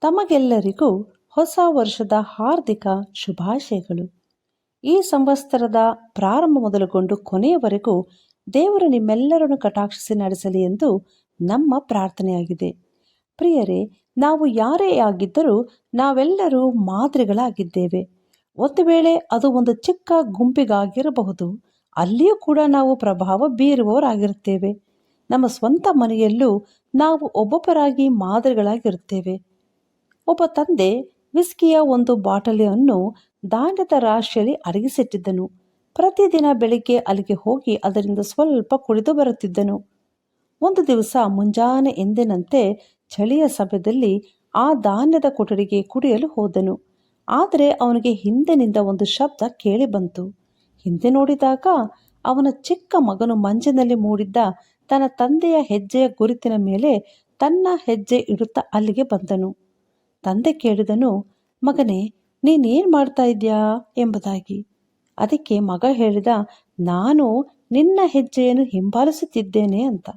ತಮಗೆಲ್ಲರಿಗೂ ಹೊಸ ವರ್ಷದ ಹಾರ್ದಿಕ ಶುಭಾಶಯಗಳು. ಈ ಸಂವತ್ಸರದ ಪ್ರಾರಂಭ ಮೊದಲುಗೊಂಡು ಕೊನೆಯವರೆಗೂ ದೇವರು ನಿಮ್ಮೆಲ್ಲರನ್ನು ಕಟಾಕ್ಷಿಸಿ ನಡೆಸಲಿ ಎಂದು ನಮ್ಮ ಪ್ರಾರ್ಥನೆಯಾಗಿದೆ. ಪ್ರಿಯರೇ, ನಾವು ಯಾರೇ ಆಗಿದ್ದರೂ ನಾವೆಲ್ಲರೂ ಮಾದರಿಗಳಾಗಿದ್ದೇವೆ. ಒಂದು ವೇಳೆ ಅದು ಒಂದು ಚಿಕ್ಕ ಗುಂಪಿಗಾಗಿರಬಹುದು, ಅಲ್ಲಿಯೂ ಕೂಡ ನಾವು ಪ್ರಭಾವ ಬೀರುವವರಾಗಿರುತ್ತೇವೆ. ನಮ್ಮ ಸ್ವಂತ ಮನೆಯಲ್ಲೂ ನಾವು ಒಬ್ಬೊಬ್ಬರಾಗಿ ಮಾದರಿಗಳಾಗಿರುತ್ತೇವೆ. ಒಬ್ಬ ತಂದೆ ವಿಸ್ಕಿಯ ಒಂದು ಬಾಟಲಿಯನ್ನು ಧಾನ್ಯದ ರಾಶಿಯಲ್ಲಿ ಅಡಗಿಸಿಟ್ಟಿದ್ದನು. ಪ್ರತಿದಿನ ಬೆಳಿಗ್ಗೆ ಅಲ್ಲಿಗೆ ಹೋಗಿ ಅದರಿಂದ ಸ್ವಲ್ಪ ಕುಡಿದು ಬರುತ್ತಿದ್ದನು. ಒಂದು ದಿವಸ ಮುಂಜಾನೆ ಎಂದಿನಂತೆ ಚಳಿಯ ಸಮಯದಲ್ಲಿ ಆ ಧಾನ್ಯದ ಕೊಠಡಿಗೆ ಕುಡಿಯಲು ಹೋದನು. ಆದರೆ ಅವನಿಗೆ ಹಿಂದಿನಿಂದ ಒಂದು ಶಬ್ದ ಕೇಳಿ ಬಂತು. ಹಿಂದೆ ನೋಡಿದಾಗ ಅವನ ಚಿಕ್ಕ ಮಗನು ಮಂಜಿನಲ್ಲಿ ಮೂಡಿದ್ದ ತನ್ನ ತಂದೆಯ ಹೆಜ್ಜೆಯ ಗುರುತಿನ ಮೇಲೆ ತನ್ನ ಹೆಜ್ಜೆ ಇಡುತ್ತಾ ಅಲ್ಲಿಗೆ ಬಂದನು. ತಂದೆ ಕೇಳಿದನು, ಮಗನೇ, ನೀನೇನು ಮಾಡ್ತಾ ಇದ್ಯಾ ಎಂಬುದಾಗಿ. ಅದಕ್ಕೆ ಮಗ ಹೇಳಿದ, ನಾನು ನಿನ್ನ ಹೆಜ್ಜೆಯನ್ನು ಹಿಂಬಾಲಿಸುತ್ತಿದ್ದೇನೆ ಅಂತ.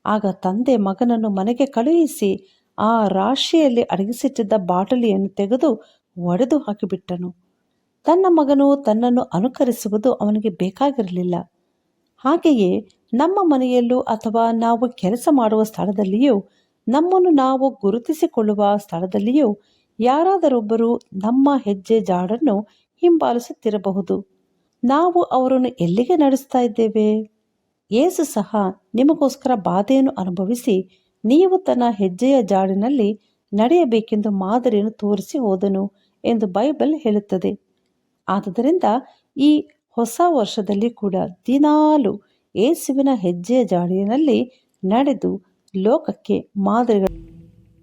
ಆಗ ತಂದೆ ಮಗನನ್ನು ಮನೆಗೆ ಕಳುಹಿಸಿ ಆ ರಾಶಿಯಲ್ಲಿ ಅಡಗಿಸಿಟ್ಟಿದ್ದ ಬಾಟಲಿಯನ್ನು ತೆಗೆದು ಒಡೆದು ಹಾಕಿಬಿಟ್ಟನು. ತನ್ನ ಮಗನು ತನ್ನನ್ನು ಅನುಕರಿಸುವುದು ಅವನಿಗೆ ಬೇಕಾಗಿರಲಿಲ್ಲ. ಹಾಗೆಯೇ ನಮ್ಮ ಮನೆಯಲ್ಲೂ ಅಥವಾ ನಾವು ಕೆಲಸ ಮಾಡುವ ಸ್ಥಳದಲ್ಲಿಯೂ ನಮ್ಮನ್ನು ನಾವು ಗುರುತಿಸಿಕೊಳ್ಳುವ ಸ್ಥಳದಲ್ಲಿಯೂ ಯಾರಾದರೊಬ್ಬರು ನಮ್ಮ ಹೆಜ್ಜೆ ಜಾಡನ್ನು ಹಿಂಬಾಲಿಸುತ್ತಿರಬಹುದು. ನಾವು ಅವರನ್ನು ಎಲ್ಲಿಗೆ ನಡೆಸ್ತಾ ಇದ್ದೇವೆ? ಯೇಸು ಸಹ ನಿಮಗೋಸ್ಕರ ಬಾಧೆಯನ್ನು ಅನುಭವಿಸಿ ನೀವು ತನ್ನ ಹೆಜ್ಜೆಯ ಜಾಡಿನಲ್ಲಿ ನಡೆಯಬೇಕೆಂದು ಮಾದರಿಯನ್ನು ತೋರಿಸಿ ಹೋದನು ಎಂದು ಬೈಬಲ್ ಹೇಳುತ್ತದೆ. ಆದುದರಿಂದ ಈ ಹೊಸ ವರ್ಷದಲ್ಲಿ ಕೂಡ ದಿನಾಲು ಯೇಸುವಿನ ಹೆಜ್ಜೆಯ ಜಾಡಿನಲ್ಲಿ ನಡೆದು ಲೋಕಕ್ಕೆ ಮಾದರಿಗಳು